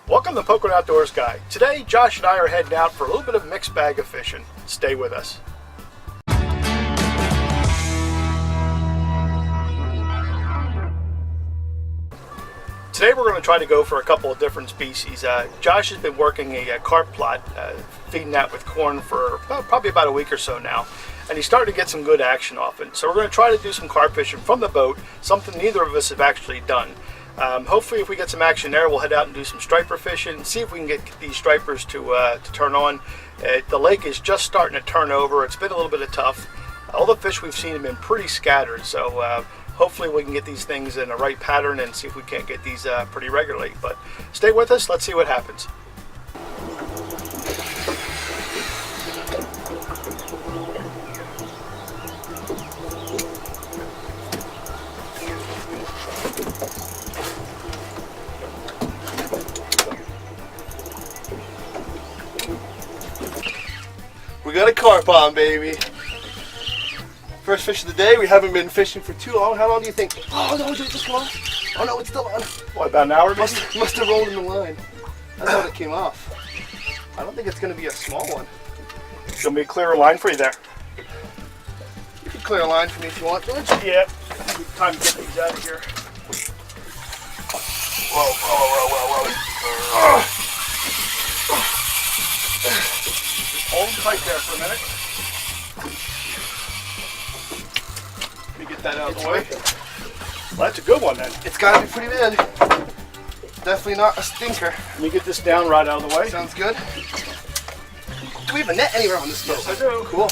Welcome to Pocono Outdoors Guy. Today, Josh and I are heading out for a little bit of mixed bag of fishing. Stay with us. Today we're going to try to go for a couple of different species. Josh has been working a carp plot, feeding that with corn for probably about a week or so now. And he's starting to get some good action off it. So we're going to try to do some carp fishing from the boat, something neither of us have actually done. Hopefully if we get some action there, we'll head out and do some striper fishing, see if we can get these stripers to turn on. The lake is just starting to turn over. It's been a little bit of tough. All the fish we've seen have been pretty scattered, so hopefully we can get these things in the right pattern and see if we can't get these pretty regularly. But stay with us, let's see what happens. We got a carp on, baby. First fish of the day. We haven't been fishing for too long. How long do you think? Oh no, did it just come off? Oh no, it's still on. What, about an hour? Must have rolled in the line. That's how it came off. I don't think it's going to be a small one. It's going to be a clearer line for you there. You can clear a line for me if you want, George. Yeah, time to get these out of here. Whoa. Hold tight there for a minute. Let me get that out of the way. Well, that's a good one then. It's got to be pretty big. Definitely not a stinker. Let me get this down right out of the way. Sounds good. Do we have a net anywhere on this boat? Yes, I do. Cool.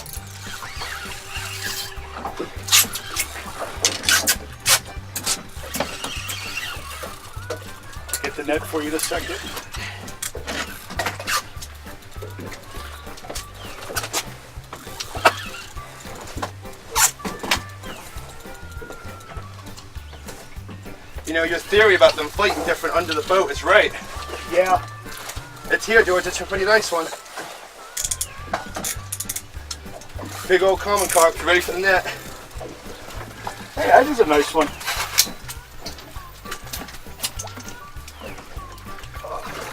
Get the net for you in a second. You know, your theory about them fighting different under the boat is right. Yeah. It's here, George. It's a pretty nice one. Big old common carp. You ready for the net? Hey, that is a nice one.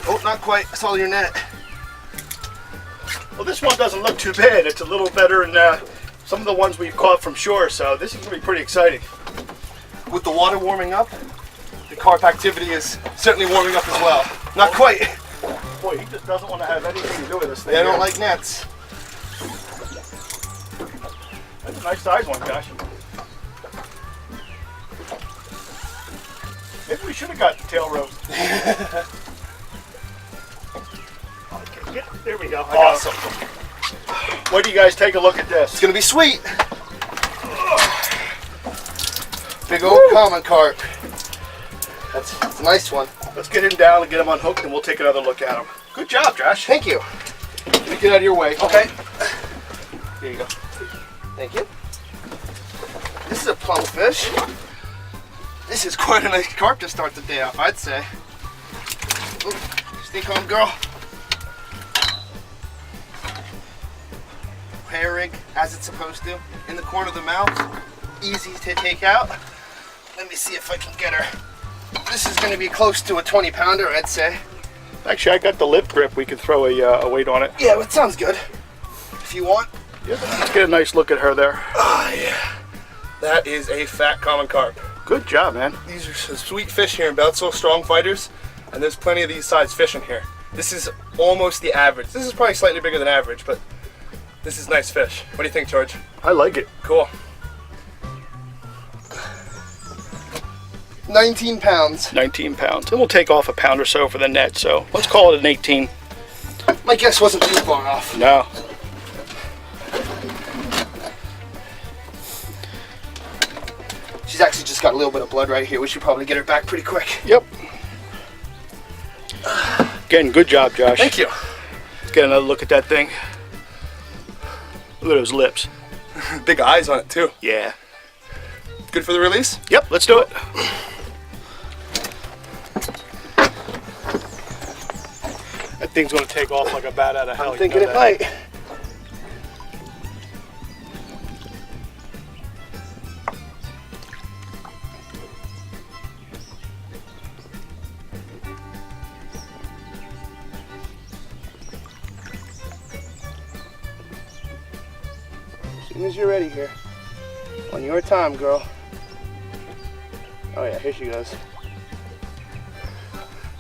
Oh, not quite. I saw your net. Well, this one doesn't look too bad. It's a little better than some of the ones we've caught from shore, so this is going to be pretty exciting. With the water warming up, the carp activity is certainly warming up as well. Not quite. Boy, he just doesn't want to have anything to do with this thing. They don't here. like nets. That's a nice size one, Josh. Maybe we should have got the tail rope. Okay, there we go. Awesome. What do you guys take a look at this? It's gonna be sweet. Big old common carp. That's a nice one. Let's get him down and get him unhooked, and we'll take another look at him. Good job, Josh. Thank you. Let me get out of your way. Okay. There you go. Thank you. This is a plump fish. This is quite a nice carp to start the day off, I'd say. Ooh, stay calm, girl. Hair rig, as it's supposed to. In the corner of the mouth. Easy to take out. Let me see if I can get her. This is going to be close to a 20-pounder, I'd say. Actually, I got the lip grip. We could throw a weight on it. Yeah, that sounds good. If you want. Yeah, let's get a nice look at her there. Oh, yeah. That is a fat common carp. Good job, man. These are some sweet fish here in Beltsville, strong fighters, and there's plenty of these size fish in here. This is almost the average. This is probably slightly bigger than average, but this is nice fish. What do you think, George? I like it. Cool. 19 pounds. 19 pounds. And we'll take off a pound or so for the net, so let's call it an 18. My guess wasn't too far off. No. She's actually just got a little bit of blood right here. We should probably get her back pretty quick. Yep. Again, good job, Josh. Thank you. Let's get another look at that thing. Look at those lips. Big eyes on it, too. Yeah. Good for the release? Yep, let's do it. That thing's going to take off like a bat out of hell. I'm thinking it might. soon as you're ready here. On your time, girl. Oh yeah, here she goes.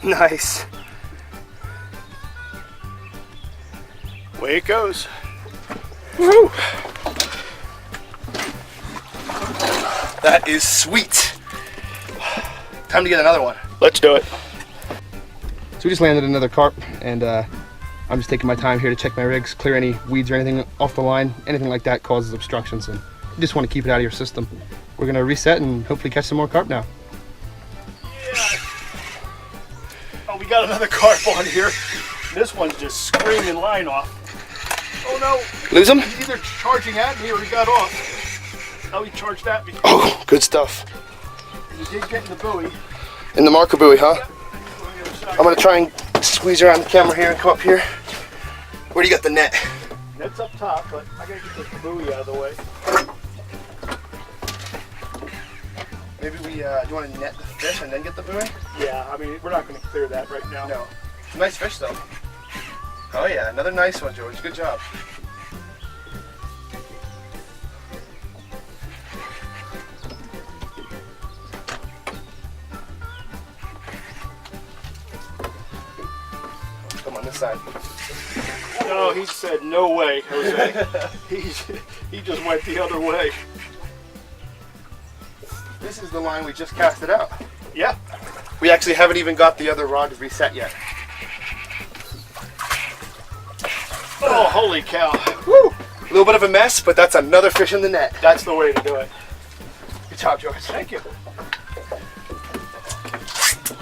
Nice. Away it goes. Woo! That is sweet. Time to get another one. Let's do it. So we just landed another carp, and I'm just taking my time here to check my rigs, clear any weeds or anything off the line. Anything like that causes obstructions, and you just want to keep it out of your system. We're gonna reset and hopefully catch some more carp now. Yeah. Oh, we got another carp on here. This one's just screaming line off. Oh no. Lose him? He's either charging at me or he got off. Oh, he charged at me. Oh, good stuff. He did get in the buoy. In the marker buoy, huh? Yep. I'm gonna try and squeeze around the camera here and come up here. Where do you got the net? Net's up top, but I gotta get this buoy out of the way. Maybe we, do you want to net the fish and then get the buoy? Yeah, I mean, we're not gonna clear that right now. No. Nice fish though. Oh yeah, another nice one, George. Good job. Come on this side. No, he said no way, Jose. he just went the other way. This is the line we just casted out. Yeah. We actually haven't even got the other rod reset yet. Oh, holy cow. Woo! A little bit of a mess, but that's another fish in the net. That's the way to do it. Good job, George. Thank you.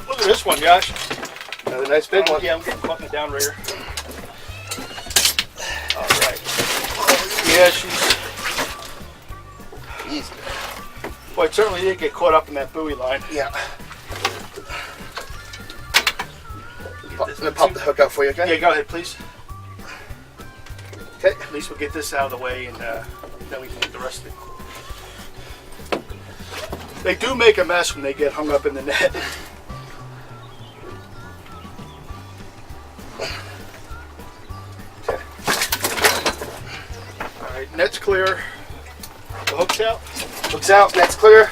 Look at this one, Josh. Another nice big one. Yeah, I'm getting caught in the downrigger. All right. Yeah, she's... Easy. Boy, it certainly did get caught up in that buoy line. Yeah. I'm gonna pop the hook out for you, okay? Yeah, go ahead, please. Okay. At least we'll get this out of the way, and then we can get the rest of it. They do make a mess when they get hung up in the net. All right, net's clear. The hook's out. Hook's out, net's clear.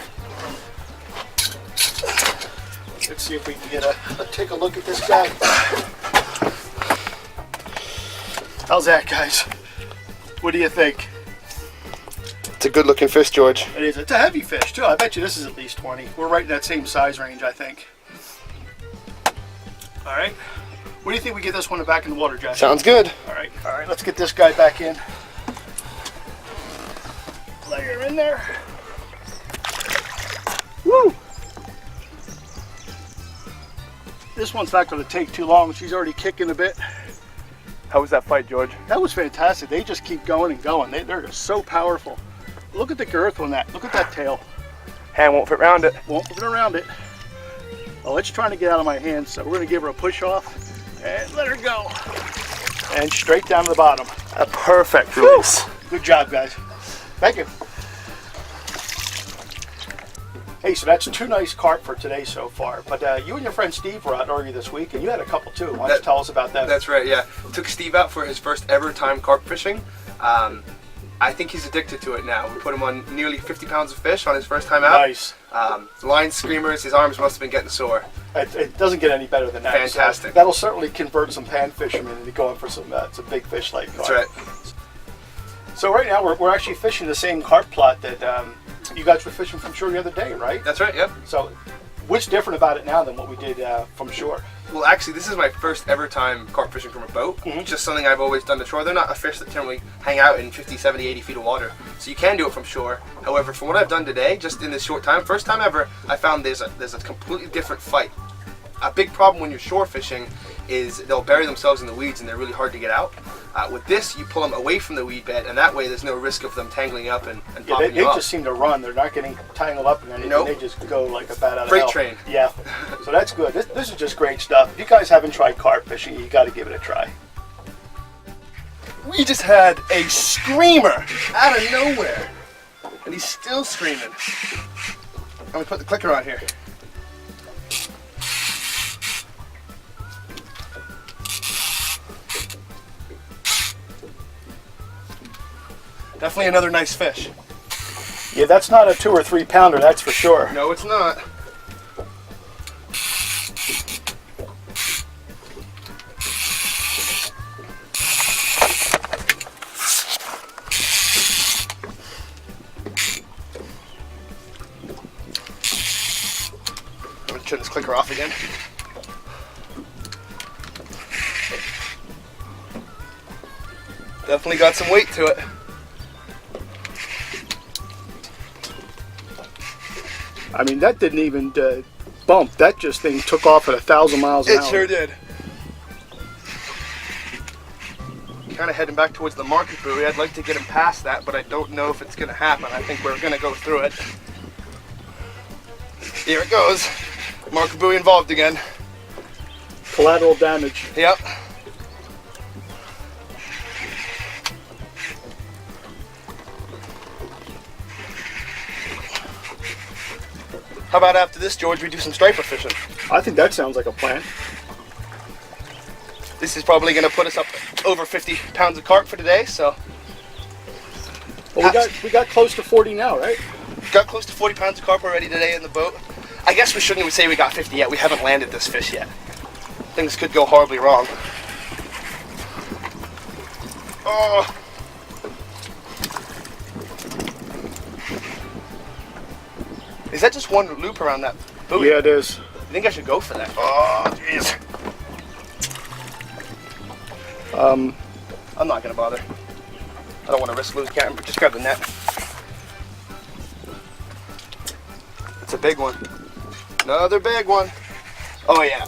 Let's see if we can get take a look at this guy. How's that, guys? What do you think? It's a good looking fish, George. It is. It's a heavy fish, too. I bet you this is at least 20. We're right in that same size range, I think. All right. What do you think we get this one back in the water, Josh? Sounds good. All right. All right, let's get this guy back in. Lay her in there. Woo! This one's not going to take too long. She's already kicking a bit. How was that fight, George? That was fantastic. They just keep going and going. They're just so powerful. Look at the girth on that. Look at that tail. Hand won't fit around it. Won't fit around it. Well, it's trying to get out of my hands, so we're going to give her a push off and let her go. And straight down to the bottom. A perfect release. Good job, guys. Thank you. Hey, so that's 2 nice carp for today so far. But you and your friend Steve were out earlier this week, and you had a couple too. Why don't you tell us about that? That's right, yeah. Took Steve out for his first ever time carp fishing. I think he's addicted to it now. We put him on nearly 50 pounds of fish on his first time out. Nice. Line screamers, his arms must have been getting sore. It doesn't get any better than that. Fantastic. So that'll certainly convert some pan fishermen into going for some big fish like carp. That's right. So right now we're actually fishing the same carp plot that you guys were fishing from shore the other day, right? That's right, yep. So what's different about it now than what we did from shore? Well, actually, this is my first ever time carp fishing from a boat. Mm-hmm. Just something I've always done to shore. They're not a fish that generally hang out in 50, 70, 80 feet of water. So you can do it from shore. However, from what I've done today, just in this short time, first time ever, I found there's a completely different fight. A big problem when you're shore fishing is they'll bury themselves in the weeds and they're really hard to get out. With this, you pull them away from the weed bed, and that way there's no risk of them tangling up and popping They you off. just seem to run. They're not getting tangled up in anything. Nope. They just go like a bat out of Freight hell. train. Yeah. So that's good. This is just great stuff. If you guys haven't tried carp fishing, you got to give it a try. We just had a screamer out of nowhere, and he's still screaming. I'm gonna put the clicker on here. Definitely another nice fish. Yeah, that's not a 2 or 3 pounder, that's for sure. No, it's not. I'm gonna turn this clicker off again. Definitely got some weight to it. I mean, that didn't even bump. That just thing took off at 1,000 miles an hour. It sure did. Kind of heading back towards the market buoy. I'd like to get him past that, but I don't know if it's going to happen. I think we're going to go through it. Here it goes. Market buoy involved again. Collateral damage. Yep. How about after this, George, we do some striper fishing? I think that sounds like a plan. This is probably going to put us up over 50 pounds of carp for today, so. Well, we got close to 40 now, right? Got close to 40 pounds of carp already today in the boat. I guess we shouldn't even say we got 50 yet. We haven't landed this fish yet. Things could go horribly wrong. Oh. Is that just one loop around that buoy? Yeah, it is. I think I should go for that. Oh, jeez. I'm not gonna bother. I don't want to risk losing camera. Just grab the net. It's a big one. Another big one. Oh yeah.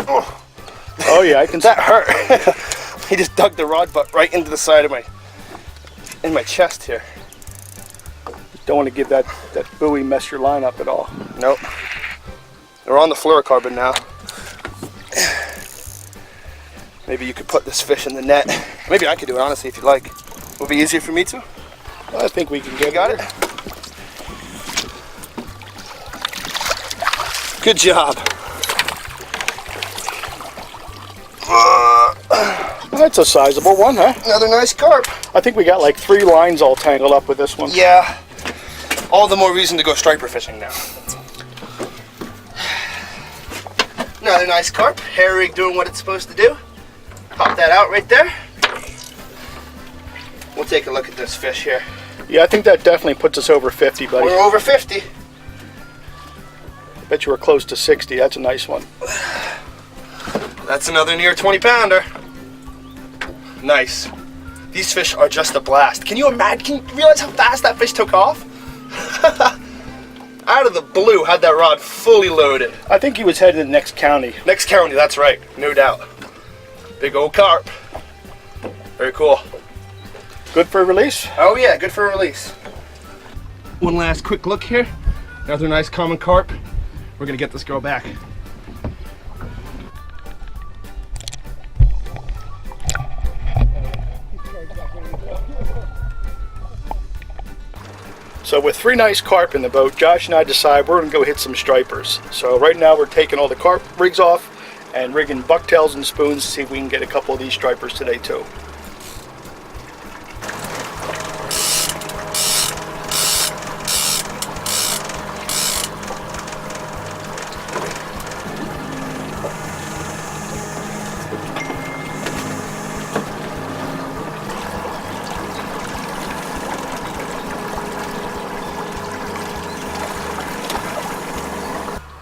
Oh. Oh yeah, I can. That hurt. He just dug the rod butt right into the side of my chest here. Don't want to give that buoy mess your line up at all. Nope. We're on the fluorocarbon now. Maybe you could put this fish in the net. Maybe I could do it, honestly, if you'd like. Would it be easier for me to? Well, I think we can get Got it? Good job. That's a sizable one, huh? Another nice carp. I think we got like 3 lines all tangled up with this one. Yeah. All the more reason to go striper fishing now. Another nice carp. Hair rig doing what it's supposed to do. Pop that out right there. We'll take a look at this fish here. Yeah, I think that definitely puts us over 50, buddy. We're over 50. Bet you we're close to 60. That's a nice one. That's another near 20 pounder. Nice. These fish are just a blast. Can you imagine? Can you realize how fast that fish took off? Out of the blue, had that rod fully loaded. I think he was headed to the next county. Next county, that's right, no doubt. Big old carp. Very cool. Good for a release? Oh yeah, good for a release. One last quick look here. Another nice common carp. We're gonna get this girl back. So with 3 nice carp in the boat, Josh and I decide we're going to go hit some stripers. So right now we're taking all the carp rigs off and rigging bucktails and spoons to see if we can get a couple of these stripers today too.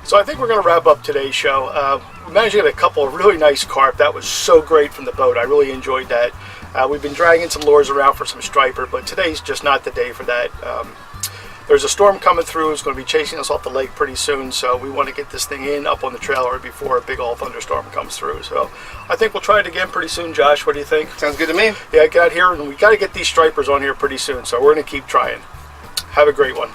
So I think we're going to wrap up today's show. We managed to get a couple of really nice carp. That was so great from the boat. I really enjoyed that. We've been dragging some lures around for some striper, but today's just not the day for that. There's a storm coming through. It's going to be chasing us off the lake pretty soon, so we want to get this thing in up on the trailer before a big old thunderstorm comes through. So I think we'll try it again pretty soon. Josh, what do you think? Sounds good to me. Yeah, get out here, and we got to get these stripers on here pretty soon, so we're going to keep trying. Have a great one.